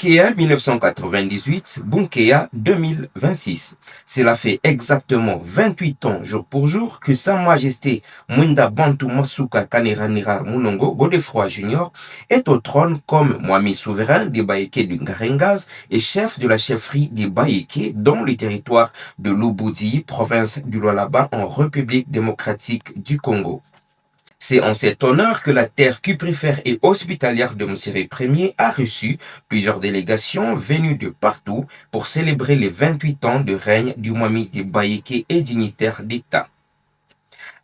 Bunkeya 1998, Bunkeya 2026. Cela fait exactement 28 ans jour pour jour que Sa Majesté Mwenda Bantu Masuka Kaneranira Munongo Godefroy Jr. est au trône comme Mwami souverain des Baïké du Ngarengaz et chef de la chefferie des Baïké dans le territoire de Lubudi, province du Lualaba en République démocratique du Congo. C'est en cet honneur que la terre cuprifère et hospitalière de Msiri Ier a reçu plusieurs délégations venues de partout pour célébrer les 28 ans de règne du Mwami des Baïké et dignitaires d'État.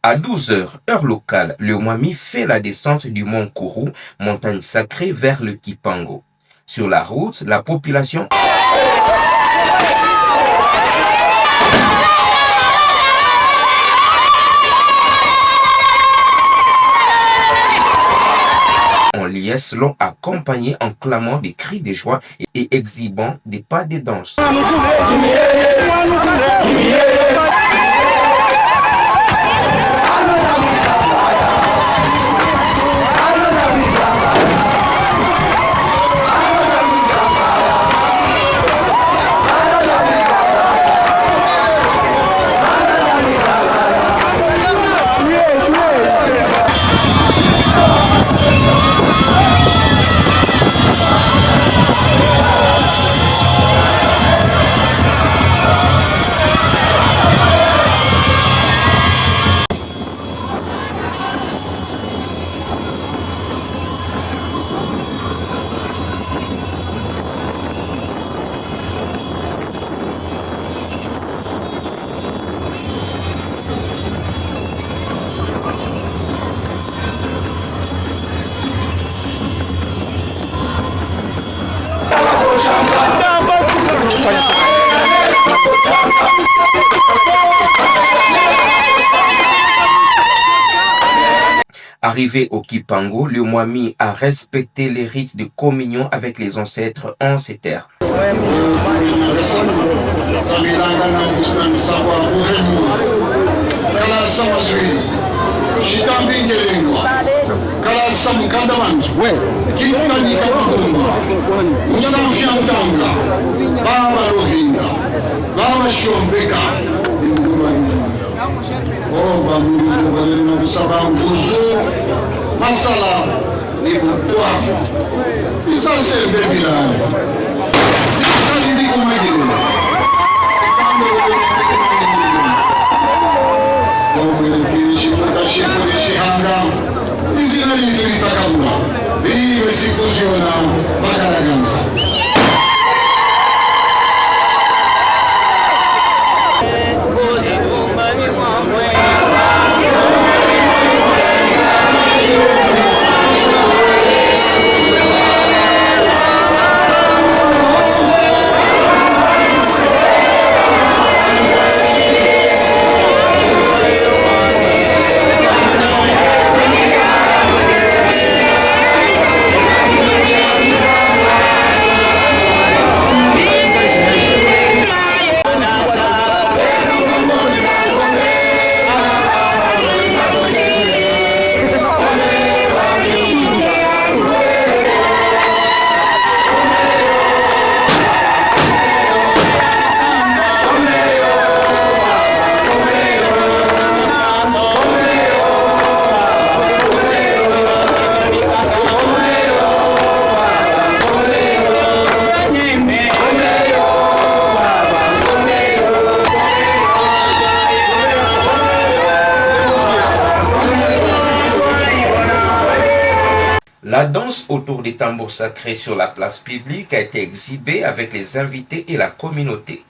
À 12 h, heure locale, le Mwami fait la descente du mont Kourou, montagne sacrée vers le Kipango. Sur la route, la population en liesse l'ont accompagné en clamant des cris de joie et exhibant des pas de danse. Arrivé au Kipango, le Mwami a respecté les rites de communion avec les ancêtres en ces terres. Oh, nous savons Masala, ni Boutouaf. Puis ça, c'est le village. La danse autour des tambours sacrés sur la place publique a été exhibée avec les invités et la communauté.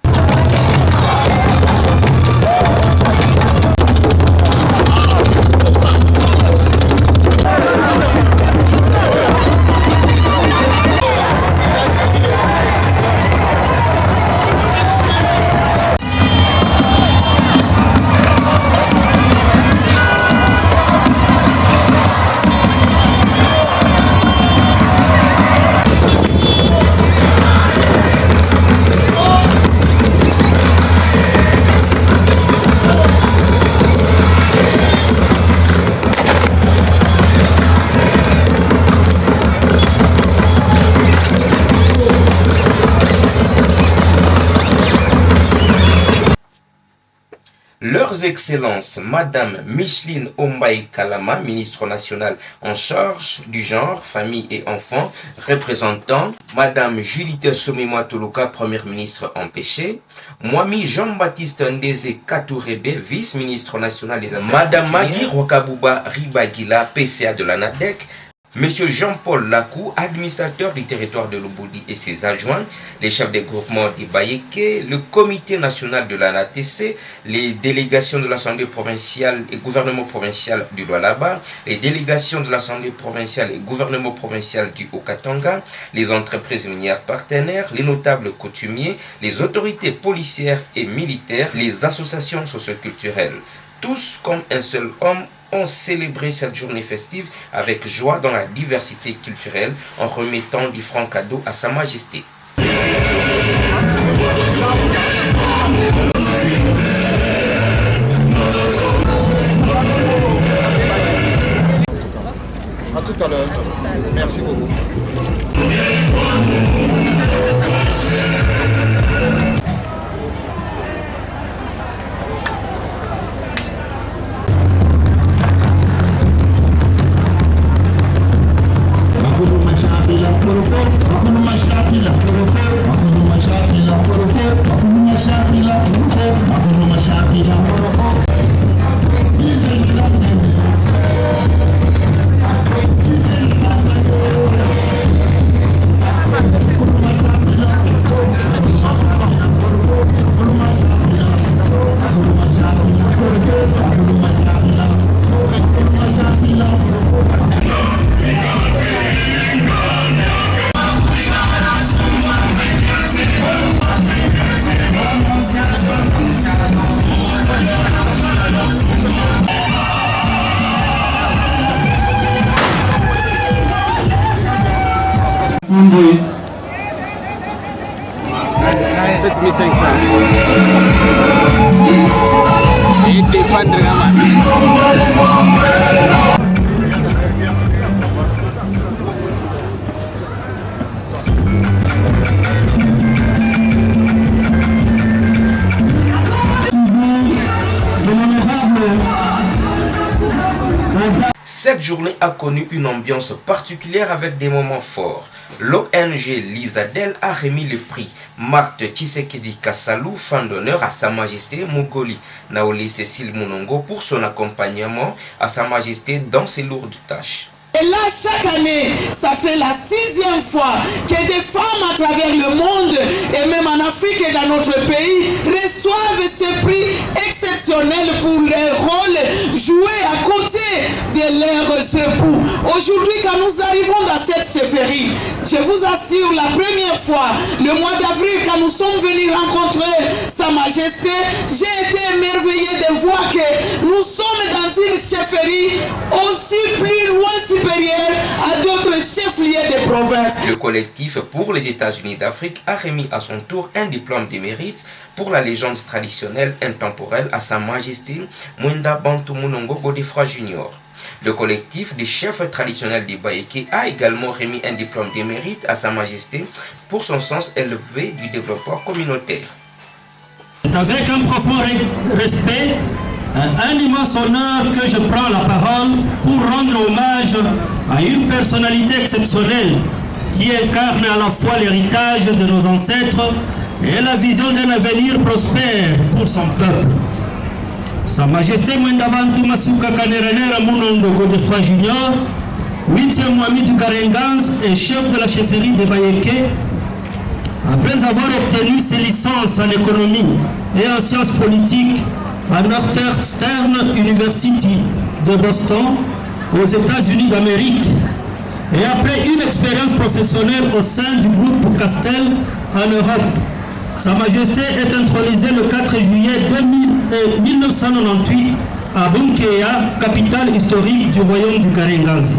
Leurs Excellences, Madame Micheline Ombaï Kalama, ministre nationale en charge du genre, famille et enfants, représentant, Madame Julite Somema Toluka, première ministre empêchée, Mwami Jean-Baptiste Ndeze Katourebe, vice-ministre national des Affaires, Madame Magui Rokabouba Ribagila, PCA de la NADEC, Monsieur Jean-Paul Lacou, administrateur du territoire de Lubudi et ses adjoints, les chefs des groupements des Bayeke, le comité national de l'ANATC, les délégations de l'Assemblée provinciale et gouvernement provincial du Lualaba, les délégations de l'Assemblée provinciale et gouvernement provincial du Haut-Katanga, les entreprises minières partenaires, les notables coutumiers, les autorités policières et militaires, les associations socioculturelles. Tous comme un seul homme ont célébré cette journée festive avec joie dans la diversité culturelle en remettant différents cadeaux à Sa Majesté. À tout à l'heure. Merci beaucoup. Oui. 7500. Et défendre Cette journée a connu une ambiance particulière avec des moments forts. L'ONG Lisadel a remis le prix Marthe Tshisekedi Kassalou, fan d'honneur à Sa Majesté Mugoli Naoli Cécile Munongo pour son accompagnement à Sa Majesté dans ses lourdes tâches. Et là, chaque année, ça fait la 6e fois que des femmes à travers le monde, et même en Afrique et dans notre pays, reçoivent ce prix exceptionnel pour leur rôle joué à côté de leurs époux. Aujourd'hui, quand nous arrivons dans cette chefferie, je vous assure, la première fois, le mois d'avril, quand nous sommes venus rencontrer Sa Majesté, j'ai été émerveillé de voir que nous sommes dans une chefferie aussi plus loin à d'autres chefs-lieux de province. Le collectif pour les États-Unis d'Afrique a remis à son tour un diplôme de mérite pour la légende traditionnelle intemporelle à Sa Majesté Mwenda Bantu Munongo Godefroy Junior. Le collectif des chefs traditionnels des Bayeke a également remis un diplôme de mérite à Sa Majesté pour son sens élevé du développement communautaire. Avec un profond respect, un immense honneur que je prends la parole pour rendre hommage à une personnalité exceptionnelle qui incarne à la fois l'héritage de nos ancêtres et la vision d'un avenir prospère pour son peuple. Sa Majesté Mwenda Bantu Masuka Kaneranera Munongo Godefroy Junior, 8e Mwami du Garengans et chef de la chefferie de Bayeke, après avoir obtenu ses licences en économie et en sciences politiques à Northwestern University de Boston, aux États-Unis d'Amérique, et après une expérience professionnelle au sein du groupe Castel en Europe, Sa Majesté est intronisée le 4 juillet 1998 à Bunkea, capitale historique du royaume du Garengaz.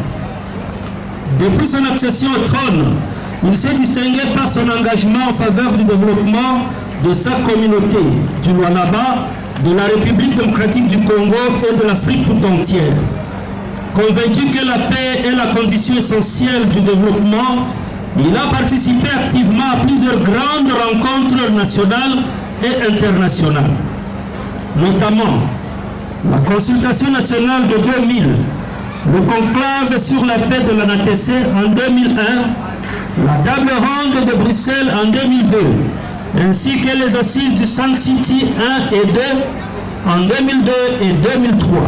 Depuis son accession au trône, il s'est distingué par son engagement en faveur du développement de sa communauté, du Lualaba, de la République démocratique du Congo et de l'Afrique tout entière. Convaincu que la paix est la condition essentielle du développement, il a participé activement à plusieurs grandes rencontres nationales et internationales, notamment la consultation nationale de 2000, le conclave sur la paix de l'ANATC en 2001, la table ronde de Bruxelles en 2002, ainsi que les assises du Sun City 1 et 2 en 2002 et 2003.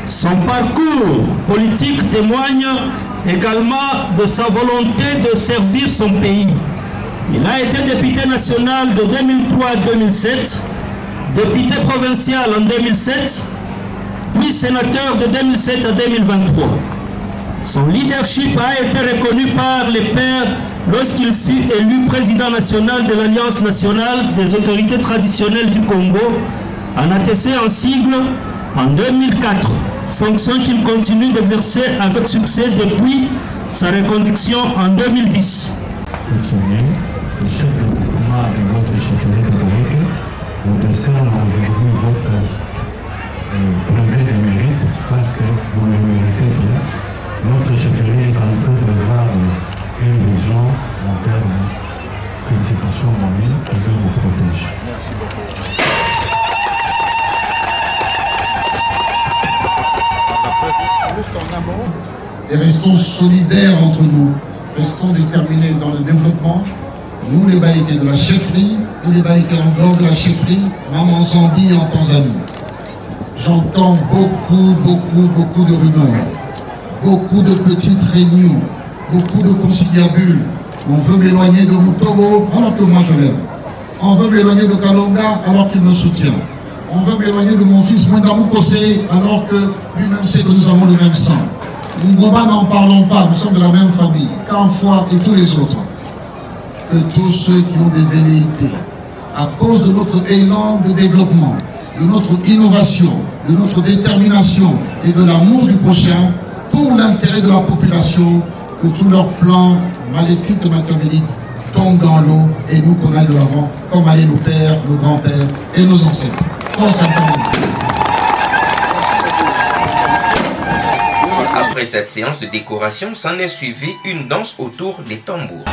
Son parcours politique témoigne également de sa volonté de servir son pays. Il a été député national de 2003 à 2007, député provincial en 2007, puis sénateur de 2007 à 2023. Son leadership a été reconnu par les pairs lorsqu'il fut élu président national de l'Alliance nationale des autorités traditionnelles du Congo, ANATC en sigle, en 2004, fonction qu'il continue d'exercer avec succès depuis sa reconduction en 2010. Le chef de groupement de notre chefferie de Boyeke, nous décerne aujourd'hui votre brevet de mérite parce que vous le méritez bien. Notre chefferie est en train de voir une vision moderne. Félicitations, Mami, et Dieu vous protège. Merci beaucoup. Et restons solidaires entre nous, restons déterminés dans le développement. Nous, les Baïkés de la chefferie et les Baïkés en dehors de la chefferie, Maman Zambie en Tanzanie. J'entends beaucoup de rumeurs, beaucoup de petites réunions, beaucoup de conciliabules. On veut m'éloigner de Mutobo alors que moi je l'aime. On veut m'éloigner de Kalonga alors qu'il me soutient. On veut m'éloigner de mon fils Mwenda Mukose alors que lui-même sait que nous avons le même sang. Ngoba, n'en parlons pas, nous sommes de la même famille. Kamfoua et tous les autres. Que tous ceux qui ont des velléités, à cause de notre élan de développement, de notre innovation, de notre détermination et de l'amour du prochain, pour l'intérêt de la population, que tous leurs plans maléfiques et machiavéliques tombent dans l'eau et nous qu'on aille de l'avant, comme allaient nos pères, nos grands-pères et nos ancêtres. Après cette séance de décoration, s'en est suivi une danse autour des tambours.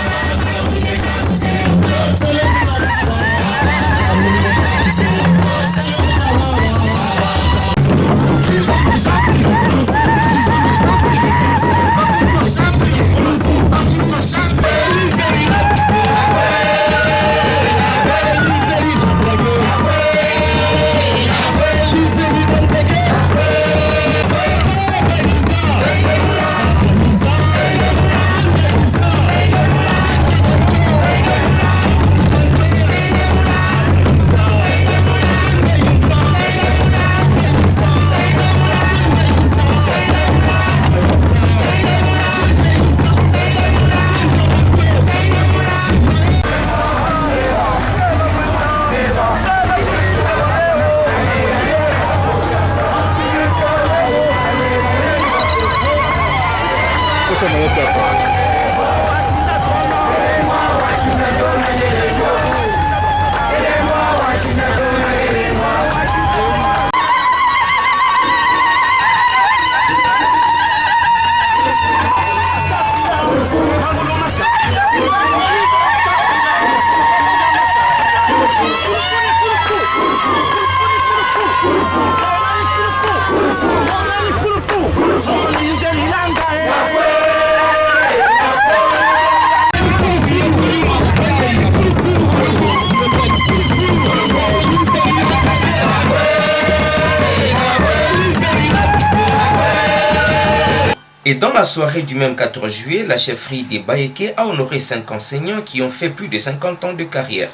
Et dans la soirée du même 14 juillet, la chefferie des Baïkés a honoré 5 enseignants qui ont fait plus de 50 ans de carrière.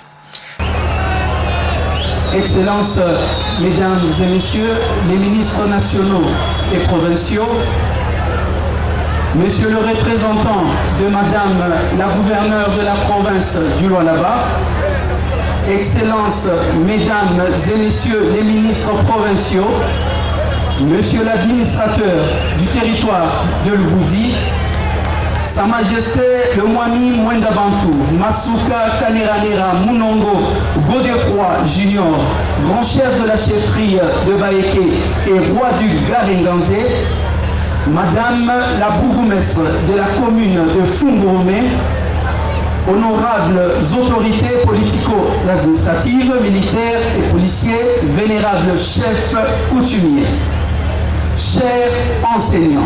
Excellences, Mesdames et Messieurs, les ministres nationaux et provinciaux, Monsieur le représentant de Madame la gouverneure de la province du Lualaba, Excellences, Mesdames et Messieurs les ministres provinciaux, Monsieur l'administrateur du territoire de l'Uboudi, Sa Majesté le Mwami Mwenda Bantu, Masuka Kaneranera Munongo Godefroy Junior, grand chef de la chefferie de Baïké et roi du Garenganze, Madame la bourgmestre de la commune de Fungurumé, honorables autorités politico-administratives, militaires et policiers, vénérables chefs coutumiers, chers enseignants,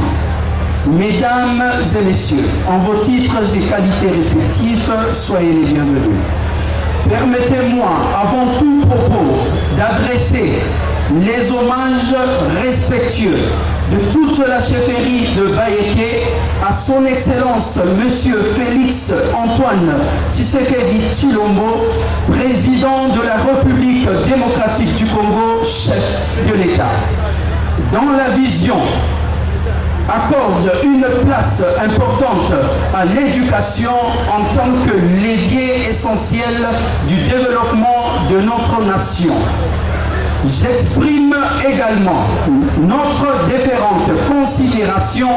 mesdames et messieurs, en vos titres et qualités respectifs, soyez les bienvenus. Permettez-moi, avant tout propos, d'adresser les hommages respectueux de toute la chefferie de Baéké à son Excellence Monsieur Félix Antoine Tshisekedi Tshilombo, président de la République démocratique du Congo, chef de l'État. Dans la vision, accorde une place importante à l'éducation en tant que levier essentiel du développement de notre nation. J'exprime également notre déférente considération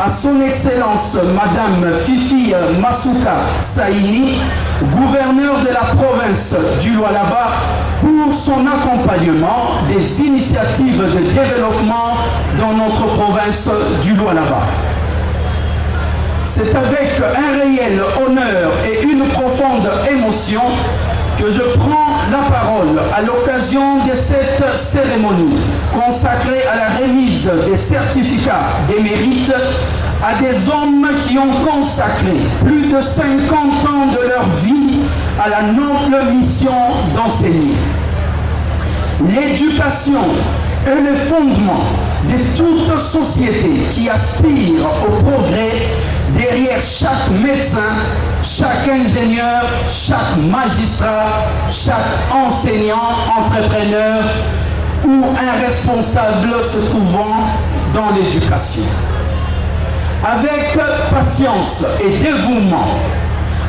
à son Excellence Madame Fifi Masuka Saini, gouverneur de la province du Lualaba, pour son accompagnement des initiatives de développement dans notre province du Lualaba. C'est avec un réel honneur et une profonde émotion que je prends la parole à l'occasion de cette cérémonie consacrée à la remise des certificats des mérites à des hommes qui ont consacré plus de 50 ans de leur vie à la noble mission d'enseigner. L'éducation est le fondement de toute société qui aspire au progrès. Derrière chaque médecin, chaque ingénieur, chaque magistrat, chaque enseignant, entrepreneur ou un responsable se trouvant dans l'éducation. Avec patience et dévouement,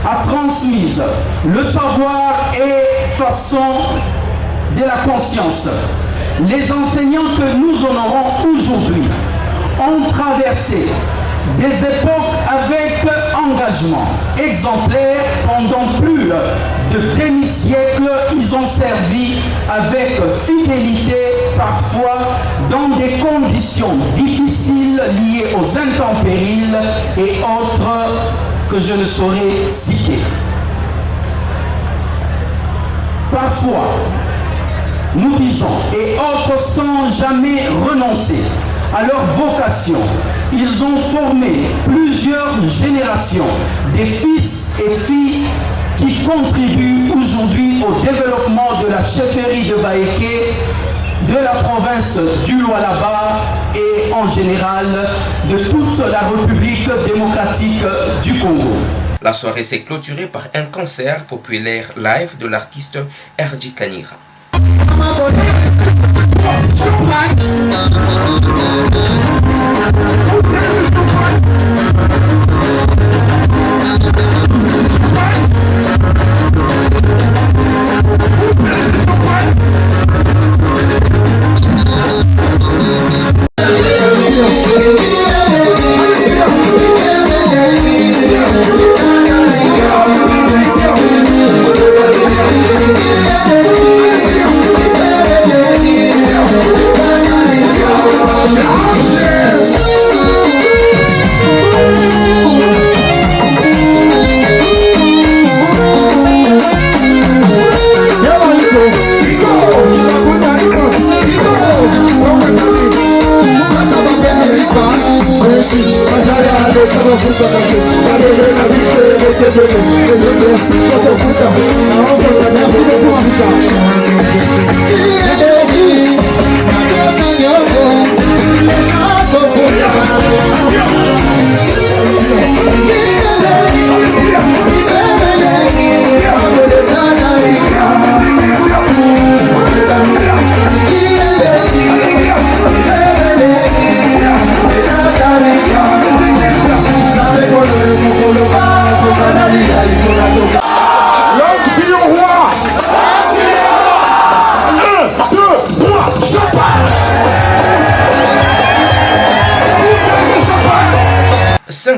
a transmis le savoir et façon de la conscience. Les enseignants que nous honorons aujourd'hui ont traversé des époques avec engagement exemplaire pendant plus de demi-siècle. Ils ont servi avec fidélité, parfois dans des conditions difficiles liées aux intempéries et autres que je ne saurais citer. Parfois, nous disons, et autres sans jamais renoncer à leur vocation. Ils ont formé plusieurs générations de fils et filles qui contribuent aujourd'hui au développement de la chefferie de Baéké, de la province du Lualaba et en général de toute la République démocratique du Congo. La soirée s'est clôturée par un concert populaire live de l'artiste R.J. Kanira.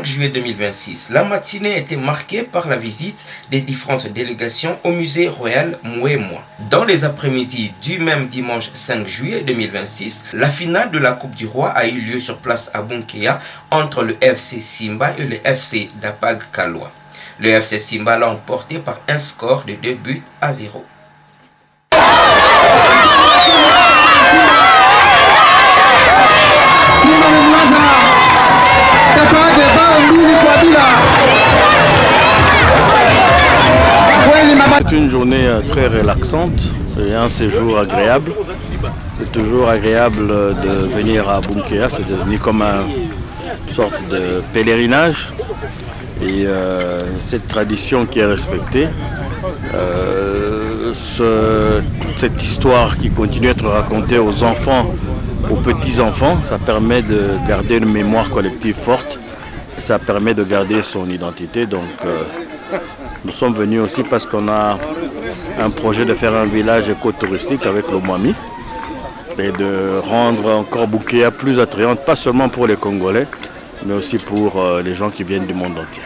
Juillet 2026, la matinée était marquée par la visite des différentes délégations au musée royal Mouémois. Dans les après-midi du même dimanche 5 juillet 2026, la finale de la Coupe du Roi a eu lieu sur place à Bunkéa entre le FC Simba et le FC Dapag Kaloa. Le FC Simba l'a emporté par un score de 2-0. C'est une journée très relaxante et un séjour agréable. C'est toujours agréable de venir à Bunkea, c'est devenu comme une sorte de pèlerinage. Et cette tradition qui est respectée, cette histoire qui continue à être racontée aux enfants, aux petits-enfants, ça permet de garder une mémoire collective forte et ça permet de garder son identité. Donc nous sommes venus aussi parce qu'on a un projet de faire un village écotouristique avec le Mwami et de rendre encore Bunkea plus attrayante, pas seulement pour les Congolais, mais aussi pour les gens qui viennent du monde entier.